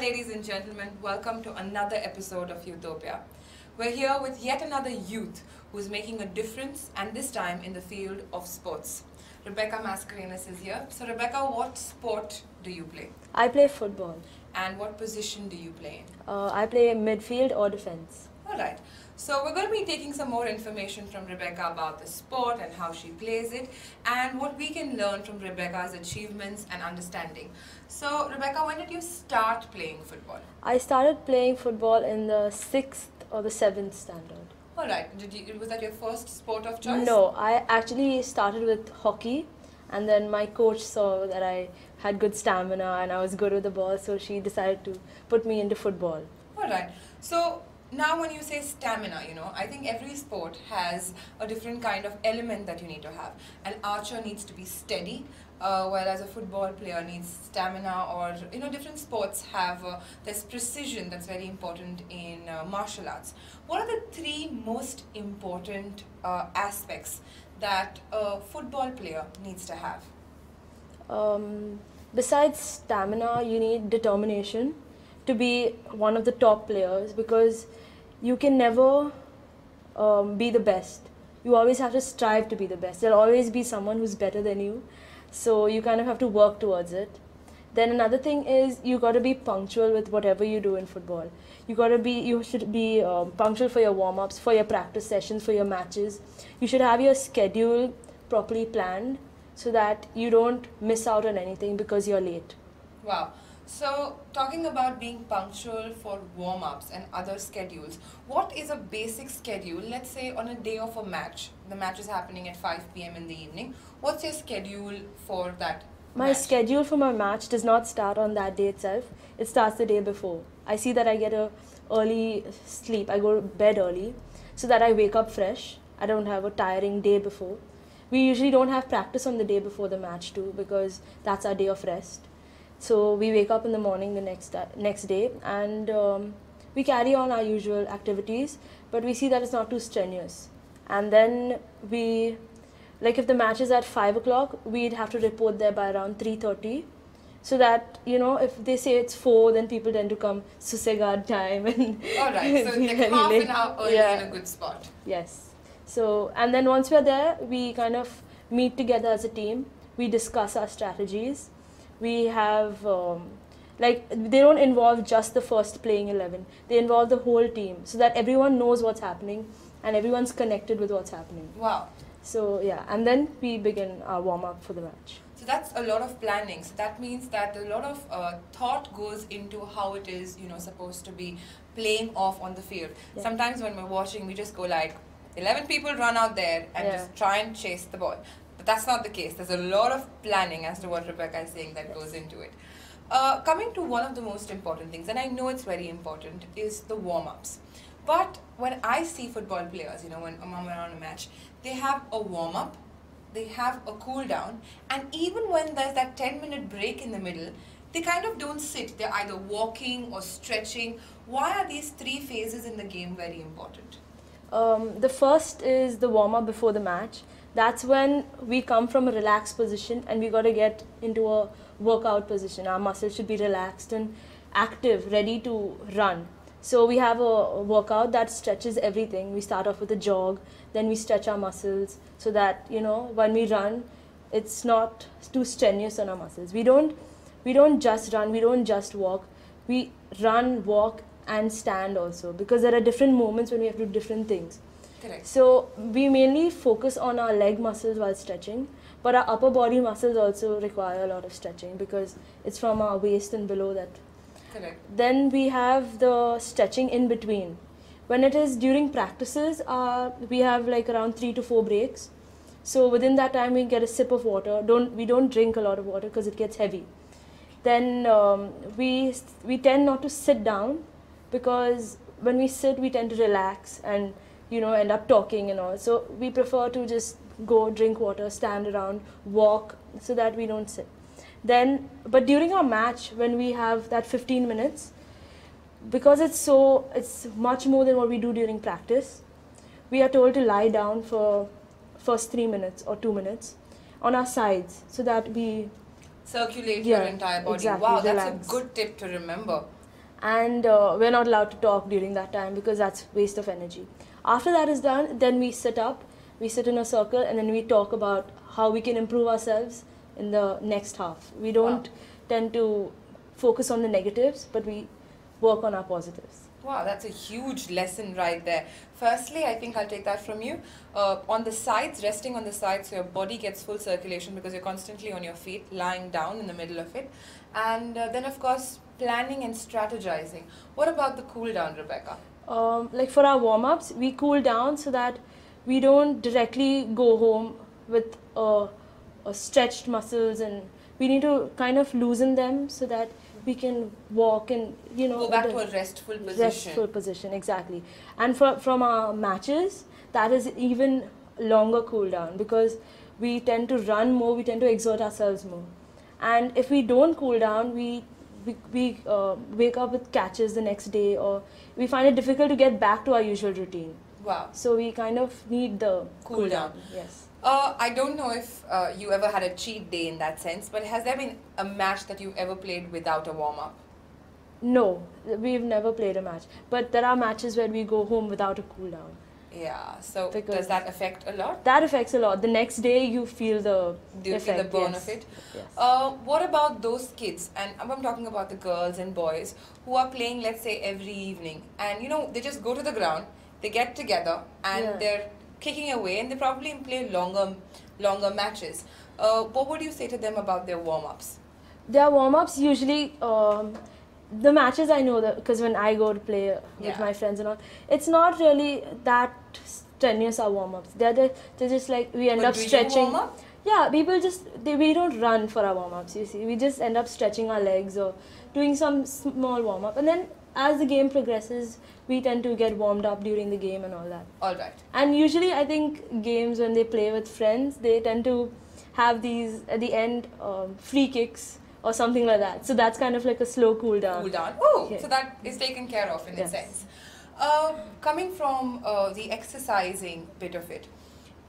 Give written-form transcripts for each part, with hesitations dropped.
ladies and gentlemen, welcome to another episode of Youthopia. We're here with yet another youth who's making a difference, and this time in the field of sports. Rebecca Mascarenhas is here. So Rebecca, what sport do you play? I play football. And what position do you play in? I play midfield or defense. Alright, so we're going to be taking some more information from Rebecca about the sport and how she plays it and what we can learn from Rebecca's achievements and understanding. So Rebecca, when did you start playing football? I started playing football in the 6th or the 7th standard. Alright, was that your first sport of choice? No, I actually started with hockey, and then my coach saw that I had good stamina and I was good with the ball, so she decided to put me into football. Alright, so now when you say stamina, I think every sport has a different kind of element that you need to have. An archer needs to be steady, whereas a football player needs stamina, or different sports have this precision that's very important in martial arts. What are the three most important aspects that a football player needs to have? Besides stamina, you need determination to be one of the top players, because you can never be the best. You always have to strive to be the best. There'll always be someone who's better than you, so you kind of have to work towards it. Then another thing is you got to be punctual with whatever you do in football. You should be punctual for your warm-ups, for your practice sessions, for your matches. You should have your schedule properly planned so that you don't miss out on anything because you're late. Wow. So, talking about being punctual for warm-ups and other schedules, what is a basic schedule, let's say on a day of a match? The match is happening at 5 p.m. in the evening. What's your schedule for that My match? schedule for my match does not start on that day itself. It starts the day before. I see that I get a early sleep. I go to bed early so that I wake up fresh. I don't have a tiring day before. We usually don't have practice on the day before the match too, because that's our day of rest. So we wake up in the morning the next day, and we carry on our usual activities, but we see that it's not too strenuous. And then if the match is at 5 o'clock, we'd have to report there by around 3:30, so that, if they say it's 4, then people tend to come Susegad time. And Alright, so like half an hour early in a good spot. Yes. So, and then once we're there, we kind of meet together as a team. We discuss our strategies. We have, they don't involve just the first playing 11. They involve the whole team so that everyone knows what's happening and everyone's connected with what's happening. Wow. So, yeah, and then we begin our warm-up for the match. So that's a lot of planning. So that means that a lot of thought goes into how it is, supposed to be playing off on the field. Yeah. Sometimes when we're watching, we just go like, 11 people run out there and just try and chase the ball. But that's not the case. There's a lot of planning as to what Rebecca is saying that goes into it. Coming to one of the most important things, and I know it's very important, is the warm-ups. But when I see football players, when I'm around a match, they have a warm-up, they have a cool-down, and even when there's that 10-minute break in the middle, they kind of don't sit. They're either walking or stretching. Why are these three phases in the game very important? The first is the warm-up before the match. That's when we come from a relaxed position and we got to get into a workout position. Our muscles should be relaxed and active, ready to run. So we have a workout that stretches everything. We start off with a jog, then we stretch our muscles so that, when we run, it's not too strenuous on our muscles. We don't just run, we don't just walk. We run, walk, and stand also, because there are different moments when we have to do different things. Correct. So we mainly focus on our leg muscles while stretching, but our upper body muscles also require a lot of stretching because it's from our waist and below that. Correct. Then we have the stretching in between. When it is during practices, we have like around 3 to 4 breaks. So within that time we get a sip of water. We don't drink a lot of water because it gets heavy. Then we tend not to sit down, because when we sit we tend to relax and end up talking and all. So we prefer to just go drink water, stand around, walk, so that we don't sit. But during our match, when we have that 15 minutes, because it's much more than what we do during practice, we are told to lie down for first 3 minutes or 2 minutes on our sides so that we circulate your entire body. Exactly, Wow, relax. that's a good tip to remember. and we're not allowed to talk during that time because that's waste of energy. After that is done, then we sit up, we sit in a circle, and then we talk about how we can improve ourselves in the next half. We don't tend to focus on the negatives, but we work on our positives. Wow, that's a huge lesson right there. Firstly, I think I'll take that from you. On the sides, resting on the sides, so your body gets full circulation because you're constantly on your feet, lying down in the middle of it. And then, of course, planning and strategizing. What about the cool down, Rebecca? Like for our warm-ups, we cool down so that we don't directly go home with stretched muscles, and we need to kind of loosen them so that we can walk and, you know, go back to a restful position. Restful position, exactly. And from our matches, that is even longer cool down because we tend to run more, we tend to exert ourselves more. And if we don't cool down, we wake up with catches the next day, or we find it difficult to get back to our usual routine. Wow. So we kind of need the cool down. Yes. I don't know if you ever had a cheat day in that sense, but has there been a match that you've ever played without a warm-up? No, we've never played a match. But there are matches where we go home without a cool down. Yeah, so does that affect a lot? That affects a lot. The next day you feel the effect, the burn of it? Yes. What about those kids, and I'm talking about the girls and boys, who are playing, let's say, every evening, and you know, they just go to the ground, they get together, and they're kicking away, and they probably play longer matches. What would you say to them about their warm-ups? Their warm-ups usually, the matches I know, that because when I go to play with my friends and all, it's not really that strenuous our warm-ups. They're just like, we end up stretching. You warm up? Yeah, people we don't run for our warm-ups, you see. We just end up stretching our legs or doing some small warm-up. And then as the game progresses, we tend to get warmed up during the game and all that. All right. And usually I think games, when they play with friends, they tend to have these, at the end, free kicks or something like that. So that's kind of like a slow cool down. Cool down. Oh, so that is taken care of in a sense. Coming from the exercising bit of it,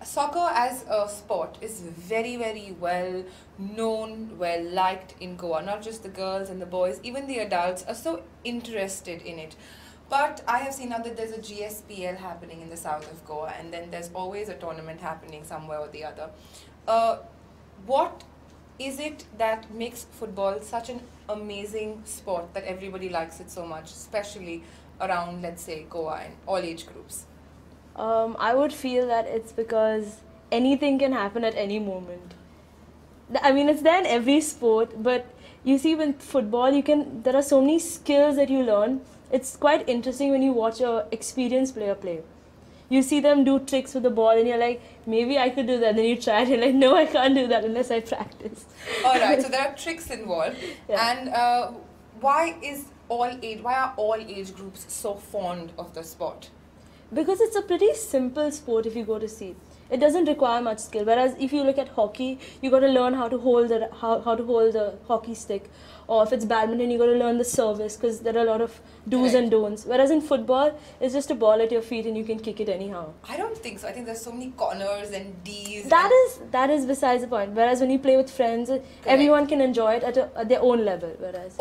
soccer as a sport is very, very well known, well liked in Goa. Not just the girls and the boys, even the adults are so interested in it. But I have seen now that there's a GSPL happening in the south of Goa, and then there's always a tournament happening somewhere or the other. What is it that makes football such an amazing sport that everybody likes it so much, especially around, let's say, Goa and all age groups? I would feel that it's because anything can happen at any moment. I mean, it's there in every sport, but you see, with football, there are so many skills that you learn. It's quite interesting when you watch an experienced player play. You see them do tricks with the ball and you're like, maybe I could do that. Then you try it and you're like, no, I can't do that unless I practice. Alright, so there are tricks involved. And why are all age groups so fond of the sport? Because it's a pretty simple sport if you go to see. It doesn't require much skill. Whereas if you look at hockey, you got to learn how to hold the hockey stick. Or if it's badminton, you got to learn the service because there are a lot of do's and don'ts. Whereas in football, it's just a ball at your feet and you can kick it anyhow. I don't think so. I think there's so many corners and D's. That is besides the point. Whereas when you play with friends, everyone can enjoy it at their own level. Whereas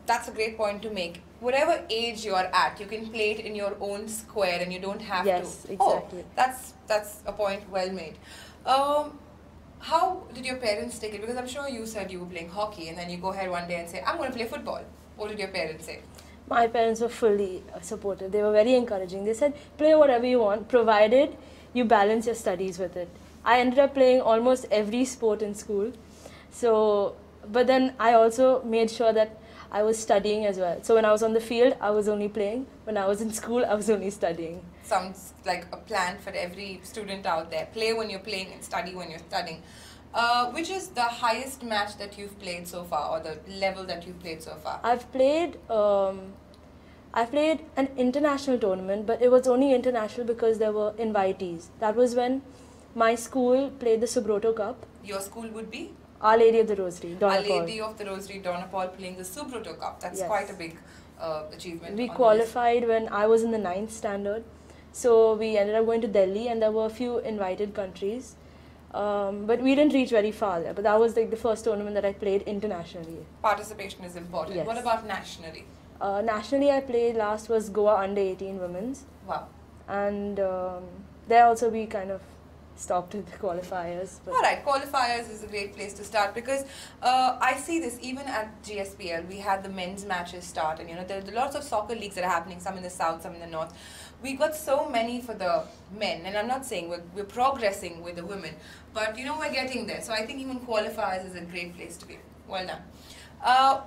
that's a great point to make. Whatever age you are at, you can play it in your own square and you don't have to. Yes, exactly. That's a point well made. How did your parents take it? Because I'm sure you said you were playing hockey and then you go ahead one day and say, I'm going to play football. What did your parents say? My parents were fully supportive. They were very encouraging. They said, play whatever you want, provided you balance your studies with it. I ended up playing almost every sport in school. But then I also made sure that I was studying as well. So when I was on the field, I was only playing. When I was in school, I was only studying. Sounds like a plan for every student out there. Play when you're playing and study when you're studying. Which is the highest match that you've played so far, or the level that you've played so far? I've played an international tournament, but it was only international because there were invitees. That was when my school played the Subroto Cup. Your school would be? Our Lady of the Rosary, Donapal. Our Lady of the Rosary, Donapal, playing the Subroto Cup. That's quite a big achievement. We qualified when I was in the 9th standard. So we ended up going to Delhi and there were a few invited countries. But we didn't reach very far there. But that was like the first tournament that I played internationally. Participation is important. Yes. What about nationally? Nationally, I played last was Goa under 18 women's. Wow. And there also we kind of stopped with the qualifiers. All right, qualifiers is a great place to start because I see this even at GSPL. We had the men's matches start, and there are lots of soccer leagues that are happening, some in the south, some in the north. We got so many for the men, and I'm not saying we're progressing with the women, but we're getting there. So I think even qualifiers is a great place to be. Well done.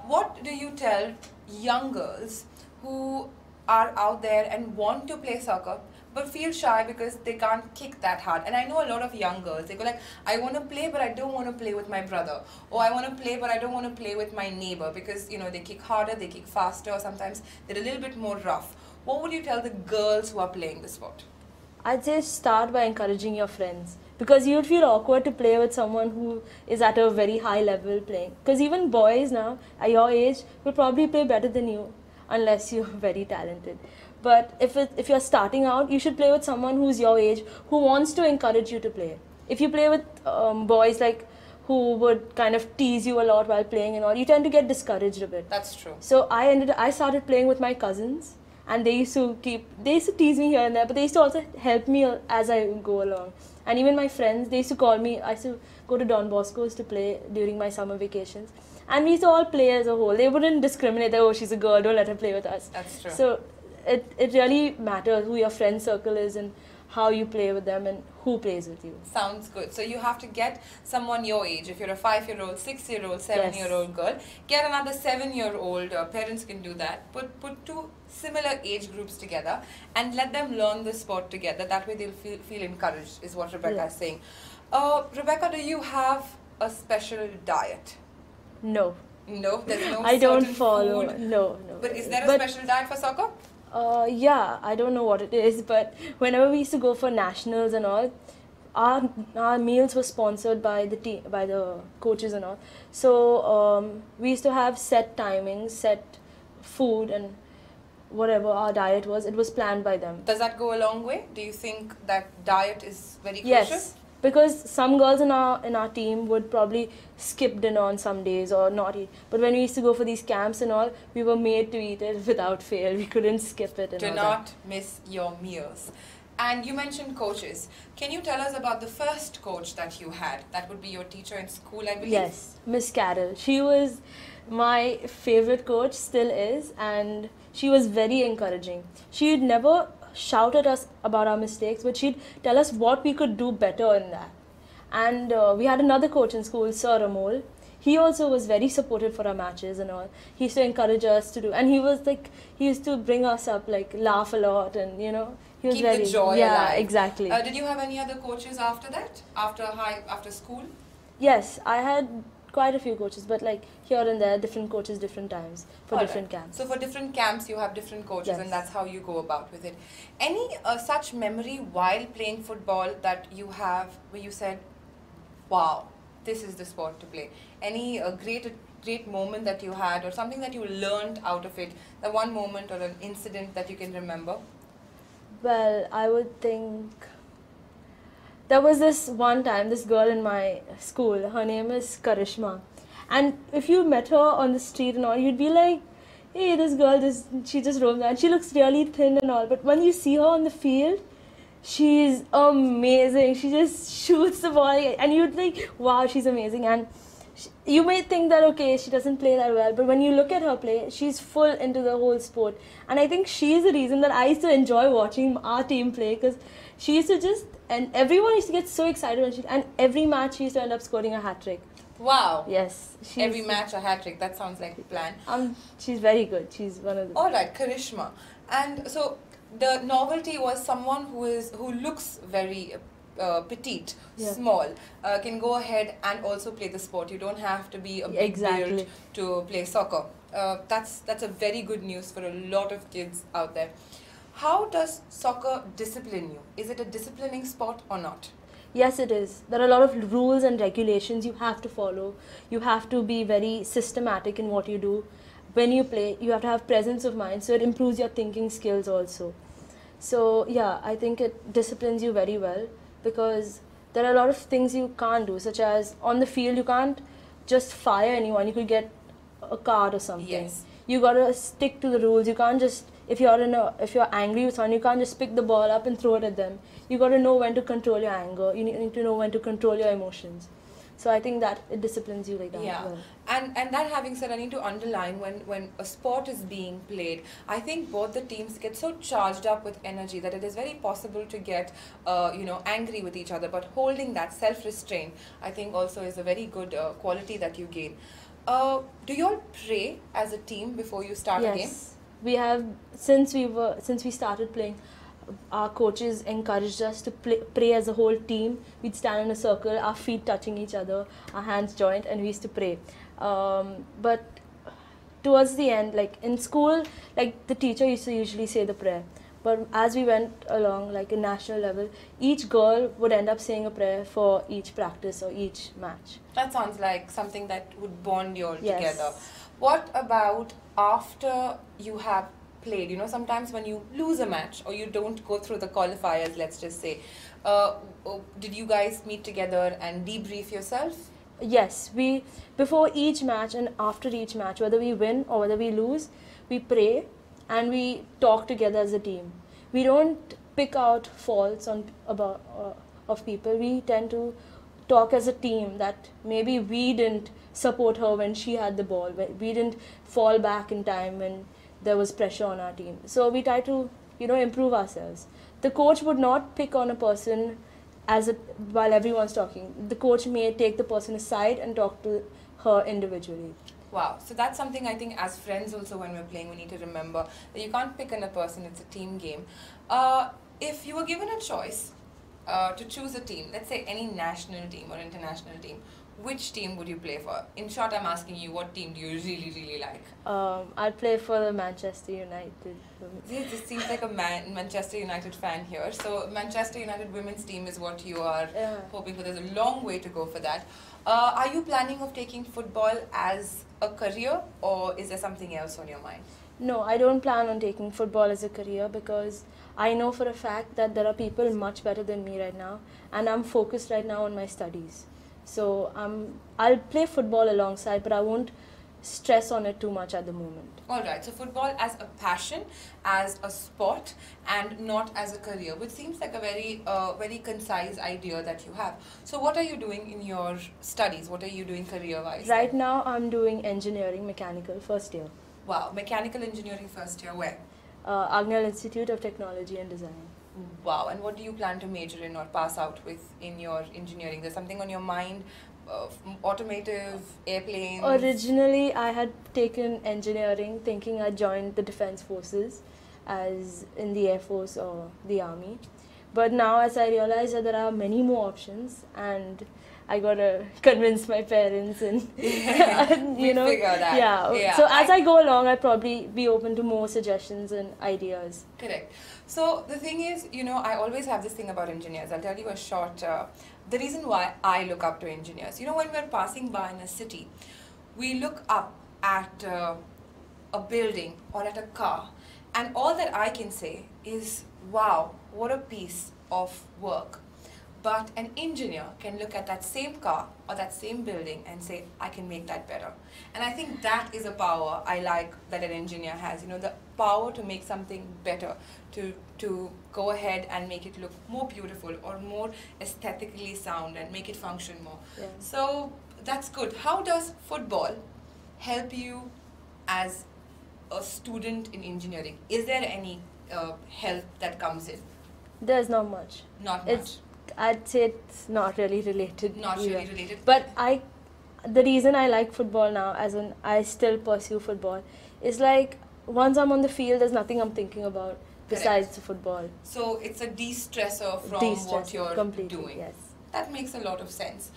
What do you tell young girls who are out there and want to play soccer but feel shy because they can't kick that hard? And I know a lot of young girls, they go like, I want to play but I don't want to play with my brother, or I want to play but I don't want to play with my neighbor because they kick harder, they kick faster, or sometimes they're a little bit more rough. What would you tell the girls who are playing the sport? I'd say start by encouraging your friends, because you would feel awkward to play with someone who is at a very high level playing, because even boys now at your age will probably play better than you unless you're very talented. But if you're starting out, you should play with someone who's your age, who wants to encourage you to play. If you play with boys like who would kind of tease you a lot while playing and all, you tend to get discouraged a bit. That's true. So I started playing with my cousins, and they used to tease me here and there, but they used to also help me as I go along. And even my friends, they used to call me. I used to go to Don Bosco's to play during my summer vacations, and we used to all play as a whole. They wouldn't discriminate that, oh, she's a girl, don't let her play with us. That's true. So it really matters who your friend circle is and how you play with them and who plays with you. Sounds good. So you have to get someone your age. If you're a 5-year-old, 6-year-old, 7-year-old girl, get another 7-year-old. Parents can do that. Put two similar age groups together and let them learn the sport together. That way they'll feel encouraged, is what Rebecca is saying. Rebecca, do you have a special diet? No. No? There's no I don't certain follow. food? No. But is there a special diet for soccer? Yeah, I don't know what it is, but whenever we used to go for nationals and all, our meals were sponsored by the coaches and all. So we used to have set timings, set food, and whatever our diet was, it was planned by them. Does that go a long way? Do you think that diet is very crucial? Yes, because some girls in our team would probably skip dinner on some days or not eat. But when we used to go for these camps and all, we were made to eat it without fail. We couldn't skip it. Do not miss your meals. And you mentioned coaches. Can you tell us about the first coach that you had? That would be your teacher in school, I believe? Yes, Miss Carol. She was my favorite coach, still is, and she was very encouraging. She'd never shout at us about our mistakes, but she'd tell us what we could do better in that. And we had another coach in school, Sir Amol. He also was very supportive for our matches and all. He used to encourage us to do, and he used to bring us up, laugh a lot, and he was keep very, the joy yeah, alive. Exactly. Did you have any other coaches after that, after school? Yes, I had quite a few coaches, but here and there, different coaches, different times for different camps. So for different camps, you have different coaches, yes. And that's how you go about with it. Any such memory while playing football that you have where you said, wow, this is the sport to play? Any great moment that you had, or something that you learned out of it, the one moment or an incident that you can remember? Well, I would think there was this one time, this girl in my school, her name is Karishma. And if you met her on the street and all, you'd be like, hey, this girl, she just roams around. She looks really thin and all. But when you see her on the field, she's amazing. She just shoots the ball. And you'd think, wow, she's amazing. And you may think that, okay, she doesn't play that well. But when you look at her play, she's full into the whole sport. And I think she's the reason that I used to enjoy watching our team play. Because she used to and everyone used to get so excited when and every match she used to end up scoring a hat-trick. Wow. Yes. Every match a hat-trick. That sounds like a plan. She's very good. She's one of the... Alright, Karishma. And so the novelty was someone who looks very petite, small, can go ahead and also play the sport. You don't have to be a big build to play soccer. That's a very good news for a lot of kids out there. How does soccer discipline you? Is it a disciplining sport or not? Yes, it is. There are a lot of rules and regulations you have to follow. You have to be very systematic in what you do. When you play, you have to have presence of mind, so it improves your thinking skills also. So yeah, I think it disciplines you very well, because there are a lot of things you can't do, such as on the field you can't just fire anyone. You could get a card or something. Yes. you gotta stick to the rules. You can't just, if you're angry with someone, you can't just pick the ball up and throw it at them. You gotta know when to control your anger. You need to know when to control your emotions. So I think that it disciplines you like that. Yeah, well. and that having said, I need to underline when a sport is being played, I think both the teams get so charged up with energy that it is very possible to get angry with each other. But holding that self-restraint, I think also is a very good quality that you gain. Do you all pray as a team before you start a game? Yes, we have since we started playing. Our coaches encouraged us to pray as a whole team. We'd stand in a circle, our feet touching each other, our hands joined, and we used to pray. But towards the end, like in school, like the teacher used to usually say the prayer. But as we went along, like in national level, each girl would end up saying a prayer for each practice or each match. That sounds like something that would bond you all Yes. together. What about after you have played? Sometimes when you lose a match or you don't go through the qualifiers, let's just say, did you guys meet together and debrief yourself? Yes, we before each match and after each match, whether we win or whether we lose, we pray and we talk together as a team. We don't pick out faults of people. We tend to talk as a team that maybe we didn't support her when she had the ball. We didn't fall back in time when there was pressure on our team. So we try to, improve ourselves. The coach would not pick on a person while everyone's talking. The coach may take the person aside and talk to her individually. Wow, so that's something I think as friends also when we're playing we need to remember, that you can't pick on a person, it's a team game. If you were given a choice to choose a team, let's say any national team or international team, which team would you play for? In short, I'm asking you, what team do you really, really like? I'd play for the Manchester United. This seems like a Manchester United fan here. So Manchester United women's team is what you are hoping for. There's a long way to go for that. Are you planning of taking football as a career, or is there something else on your mind? No, I don't plan on taking football as a career because I know for a fact that there are people much better than me right now, and I'm focused right now on my studies. So I'll play football alongside, but I won't stress on it too much at the moment. Alright, so football as a passion, as a sport, and not as a career, which seems like a very concise idea that you have. So what are you doing in your studies? What are you doing career-wise? Right now I'm doing engineering, mechanical, first year. Wow, mechanical engineering first year, where? Agnel Institute of Technology and Design. Wow, and what do you plan to major in or pass out with in your engineering? There's something on your mind? Automotive, airplanes? Originally, I had taken engineering thinking I'd join the Defense Forces as in the Air Force or the Army. But now as I realize that there are many more options and I gotta convince my parents and figure that. Yeah. So as I go along, I'll probably be open to more suggestions and ideas. Correct. So the thing is, I always have this thing about engineers. I'll tell you a short. The reason why I look up to engineers. When we're passing by in a city, we look up at a building or at a car, and all that I can say is, wow, what a piece of work. But an engineer can look at that same car or that same building and say, I can make that better. And I think that is a power I like that an engineer has. The power to make something better, to go ahead and make it look more beautiful or more aesthetically sound and make it function more. Yeah. So that's good. How does football help you as a student in engineering? Is there any help that comes in? There's not much. Not much. I'd say it's not really related. Not either. really related. But the reason I like football now, as in I still pursue football, is like once I'm on the field, there's nothing I'm thinking about besides the football. So it's a de-stressor from what you're doing. Yes. That makes a lot of sense.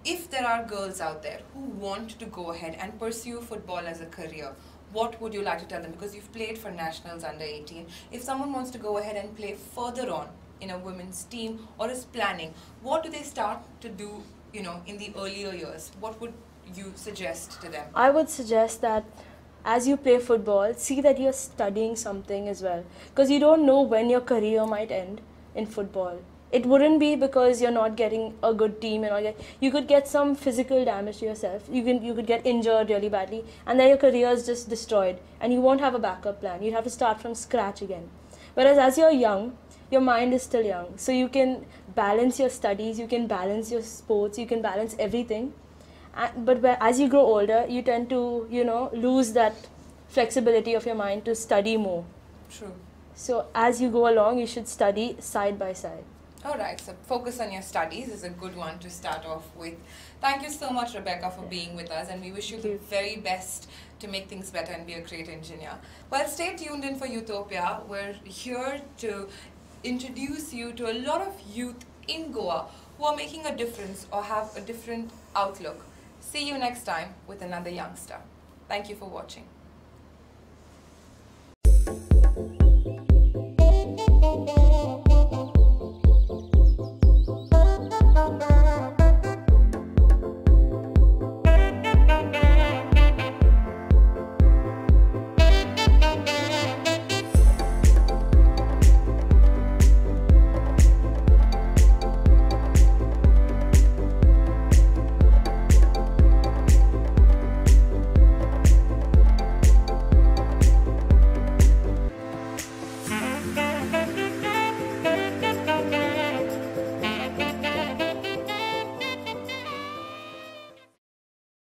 If there are girls out there who want to go ahead and pursue football as a career, what would you like to tell them? Because you've played for nationals under 18. If someone wants to go ahead and play further on in a women's team or is planning, what do they start to do, in the earlier years? What would you suggest to them? I would suggest that as you play football, see that you're studying something as well. Because you don't know when your career might end in football. it wouldn't be because you're not getting a good team and all. You could get some physical damage to yourself. You could get injured really badly, and then your career is just destroyed, and you won't have a backup plan. You have to start from scratch again. Whereas as you're young, your mind is still young, so you can balance your studies, you can balance your sports, you can balance everything. But as you grow older, you tend to, lose that flexibility of your mind to study more. True. So as you go along, you should study side by side. Alright, so focus on your studies is a good one to start off with. Thank you so much, Rebecca, for being with us, and we wish you the very best to make things better and be a great engineer. Well, stay tuned in for Youthopia. We're here to introduce you to a lot of youth in Goa who are making a difference or have a different outlook. See you next time with another youngster. Thank you for watching.